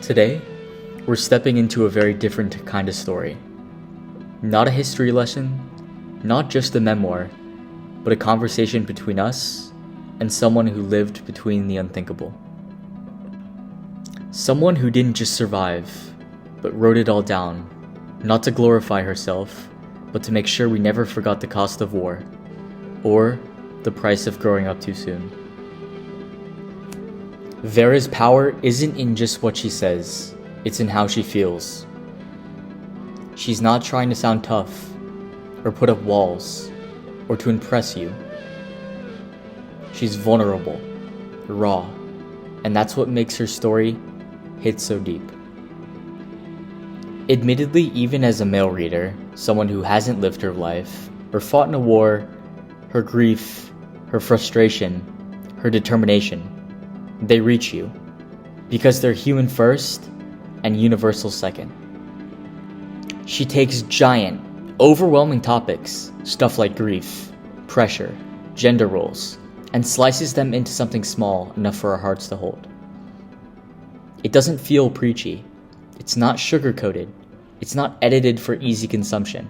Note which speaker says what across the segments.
Speaker 1: Today, we're stepping into a very different kind of story. Not a history lesson, not just a memoir, but a conversation between us and someone who lived between the unthinkable. Someone who didn't just survive, but wrote it all down, not to glorify herself, but to make sure we never forgot the cost of war, or the price of growing up too soon. Vera's power isn't in just what she says, it's in how she feels. She's not trying to sound tough, or put up walls, or to impress you. She's vulnerable, raw, and that's what makes her story hit so deep. Admittedly, even as a male reader, someone who hasn't lived her life, or fought in a war, her grief, her frustration, her determination, they reach you, because they're human first and universal second. She takes giant, overwhelming topics, stuff like grief, pressure, gender roles, and slices them into something small enough for our hearts to hold. It doesn't feel preachy, it's not sugar-coated, it's not edited for easy consumption.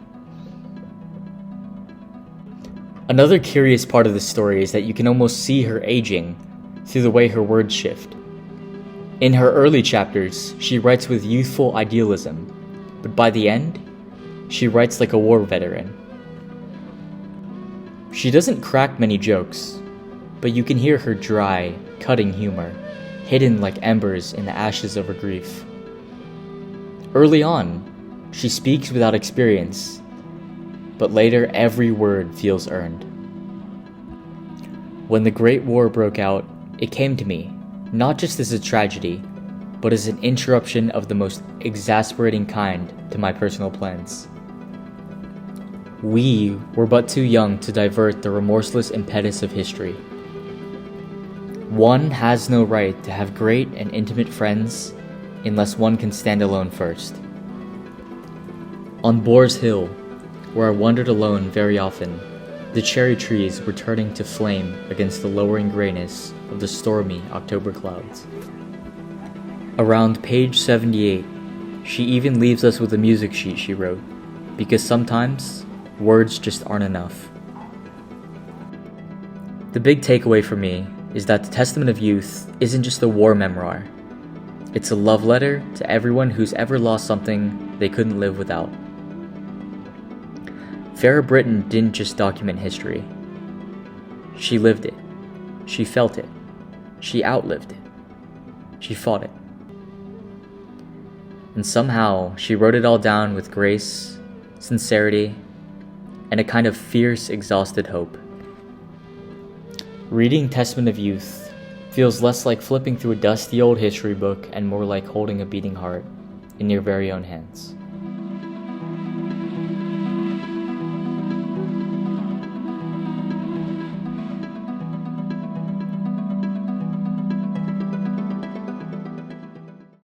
Speaker 1: Another curious part of the story is that you can almost see her aging through the way her words shift. In her early chapters, she writes with youthful idealism, but by the end, she writes like a war veteran. She doesn't crack many jokes, but you can hear her dry, cutting humor, hidden like embers in the ashes of her grief. Early on, she speaks without experience, but later every word feels earned. When the Great War broke out, it came to me, not just as a tragedy, but as an interruption of the most exasperating kind to my personal plans. We were but too young to divert the remorseless impetus of history. One has no right to have great and intimate friends unless one can stand alone first. On Boar's Hill, where I wandered alone very often, the cherry trees were turning to flame against the lowering grayness of the stormy October clouds. Around page 78, she even leaves us with a music sheet she wrote, because sometimes words just aren't enough. The big takeaway for me is that the Testament of Youth isn't just a war memoir. It's a love letter to everyone who's ever lost something they couldn't live without. Vera Brittains didn't just document history. She lived it. She felt it. She outlived it. She fought it. And somehow, she wrote it all down with grace, sincerity, and a kind of fierce, exhausted hope. Reading Testament of Youth feels less like flipping through a dusty old history book and more like holding a beating heart in your very own hands.